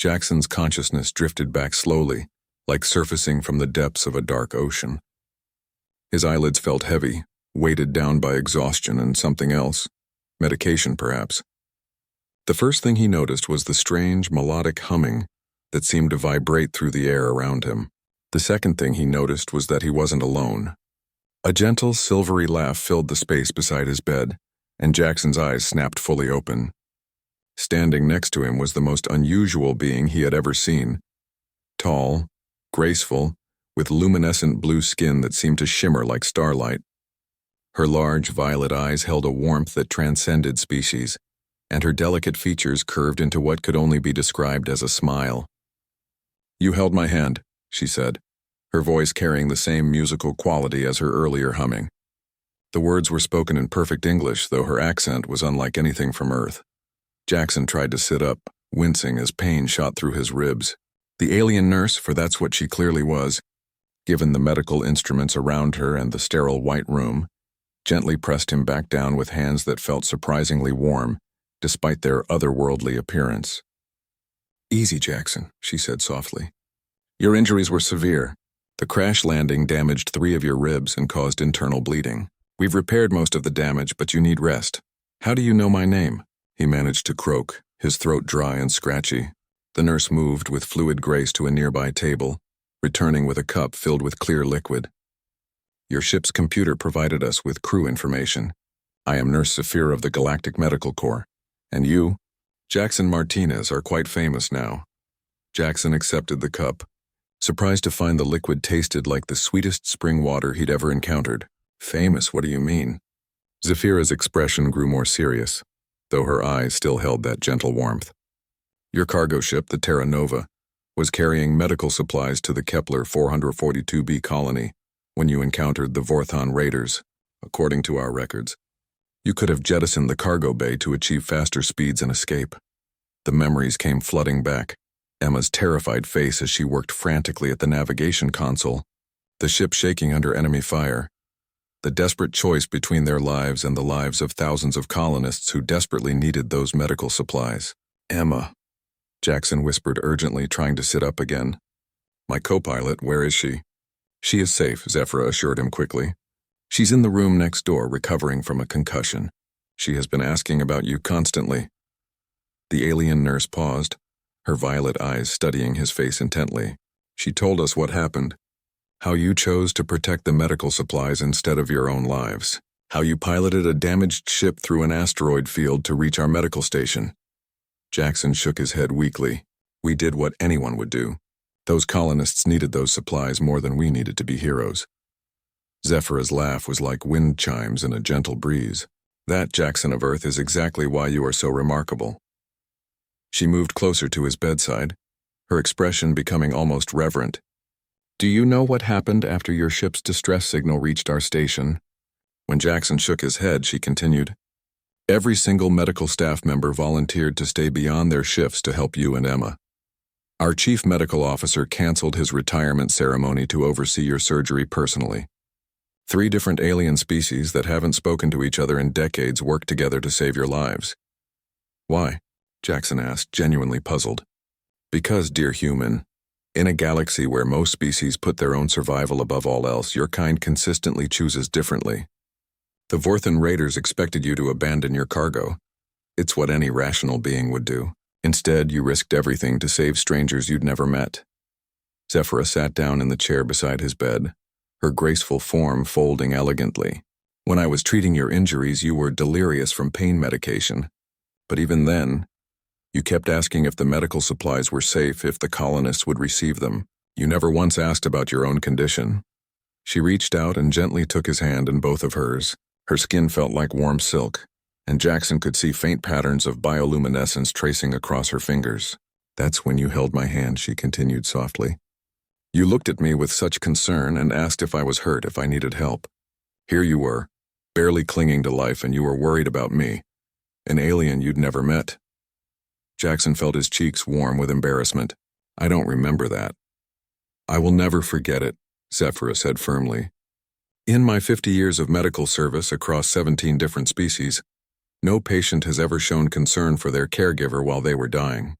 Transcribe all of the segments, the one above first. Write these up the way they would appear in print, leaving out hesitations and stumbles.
Jackson's consciousness drifted back slowly, like surfacing from the depths of a dark ocean. His eyelids felt heavy, weighted down by exhaustion and something else, medication perhaps. The first thing he noticed was the strange, melodic humming that seemed to vibrate through the air around him. The second thing he noticed was that he wasn't alone. A gentle, silvery laugh filled the space beside his bed, and Jackson's eyes snapped fully open. Standing next to him was the most unusual being he had ever seen. Tall, graceful, with luminescent blue skin that seemed to shimmer like starlight. Her large, violet eyes held a warmth that transcended species, and her delicate features curved into what could only be described as a smile. "You held my hand," she said, her voice carrying the same musical quality as her earlier humming. The words were spoken in perfect English, though her accent was unlike anything from Earth. Jackson tried to sit up, wincing as pain shot through his ribs. The alien nurse, for that's what she clearly was, given the medical instruments around her and the sterile white room, gently pressed him back down with hands that felt surprisingly warm, despite their otherworldly appearance. "Easy, Jackson," she said softly. "Your injuries were severe. The crash landing damaged 3 of your ribs and caused internal bleeding. We've repaired most of the damage, but you need rest. How do you know my name?" He managed to croak, his throat dry and scratchy. The nurse moved with fluid grace to a nearby table, returning with a cup filled with clear liquid. "Your ship's computer provided us with crew information. I am Nurse Saphira of the Galactic Medical Corps. And you, Jackson Martinez, are quite famous now." Jackson accepted the cup, surprised to find the liquid tasted like the sweetest spring water he'd ever encountered. "Famous, what do you mean?" Saphira's expression grew more serious, though her eyes still held that gentle warmth. "Your cargo ship, the Terra Nova, was carrying medical supplies to the Kepler 442b colony when you encountered the Vorthon raiders, according to our records. You could have jettisoned the cargo bay to achieve faster speeds and escape." The memories came flooding back. Emma's terrified face as she worked frantically at the navigation console, the ship shaking under enemy fire. The desperate choice between their lives and the lives of thousands of colonists who desperately needed those medical supplies. "Emma," Jackson whispered urgently, trying to sit up again. "My co-pilot, where is she?" "She is safe," Zephyra assured him quickly. "She's in the room next door, recovering from a concussion. She has been asking about you constantly." The alien nurse paused, her violet eyes studying his face intently. "She told us what happened. How you chose to protect the medical supplies instead of your own lives. How you piloted a damaged ship through an asteroid field to reach our medical station." Jackson shook his head weakly. "We did what anyone would do. Those colonists needed those supplies more than we needed to be heroes." Zephyra's laugh was like wind chimes in a gentle breeze. "That, Jackson of Earth, is exactly why you are so remarkable." She moved closer to his bedside, her expression becoming almost reverent. "Do you know what happened after your ship's distress signal reached our station?" When Jackson shook his head, she continued, "Every single medical staff member volunteered to stay beyond their shifts to help you and Emma. Our chief medical officer canceled his retirement ceremony to oversee your surgery personally. 3 different alien species that haven't spoken to each other in decades worked together to save your lives." "Why?" Jackson asked, genuinely puzzled. "Because, dear human, in a galaxy where most species put their own survival above all else, your kind consistently chooses differently. The Vorthon raiders expected you to abandon your cargo. It's what any rational being would do. Instead, you risked everything to save strangers you'd never met." Zephyra sat down in the chair beside his bed, her graceful form folding elegantly. "When I was treating your injuries, you were delirious from pain medication. But even then, you kept asking if the medical supplies were safe, if the colonists would receive them. You never once asked about your own condition." She reached out and gently took his hand in both of hers. Her skin felt like warm silk, and Jackson could see faint patterns of bioluminescence tracing across her fingers. "That's when you held my hand," she continued softly. "You looked at me with such concern and asked if I was hurt, if I needed help. Here you were, barely clinging to life, and you were worried about me, an alien you'd never met." Jackson felt his cheeks warm with embarrassment. "I don't remember that." "I will never forget it," Zephyra said firmly. "In my 50 years of medical service across 17 different species, no patient has ever shown concern for their caregiver while they were dying."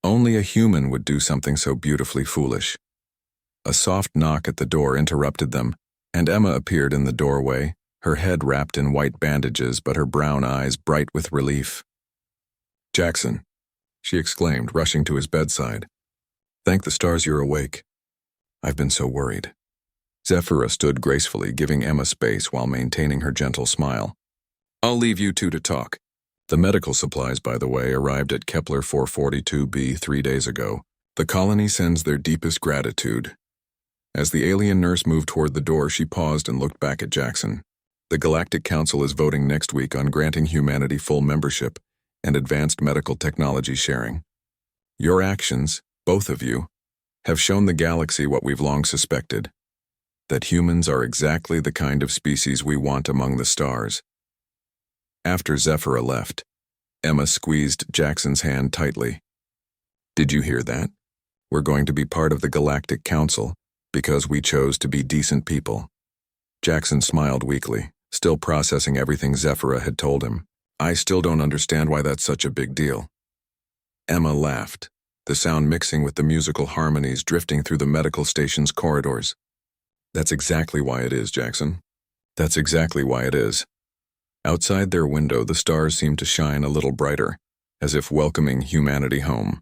Only a human would do something so beautifully foolish. A soft knock at the door interrupted them, and Emma appeared in the doorway, her head wrapped in white bandages but her brown eyes bright with relief. "Jackson," she exclaimed, rushing to his bedside. "Thank the stars you're awake. I've been so worried." Zephyra stood gracefully, giving Emma space while maintaining her gentle smile. "I'll leave you two to talk." The medical supplies, by the way, arrived at Kepler 442b 3 days ago. The colony sends their deepest gratitude. As the alien nurse moved toward the door, she paused and looked back at Jackson. "The Galactic Council is voting next week on granting humanity full membership and advanced medical technology sharing. Your actions, both of you, have shown the galaxy what we've long suspected, that humans are exactly the kind of species we want among the stars." After Zephyra left, Emma squeezed Jackson's hand tightly. "Did you hear that? We're going to be part of the Galactic Council because we chose to be decent people." Jackson smiled weakly, still processing everything Zephyra had told him. "I still don't understand why that's such a big deal." Emma laughed, the sound mixing with the musical harmonies drifting through the medical station's corridors. "That's exactly why it is, Jackson. That's exactly why it is." Outside their window, the stars seemed to shine a little brighter, as if welcoming humanity home.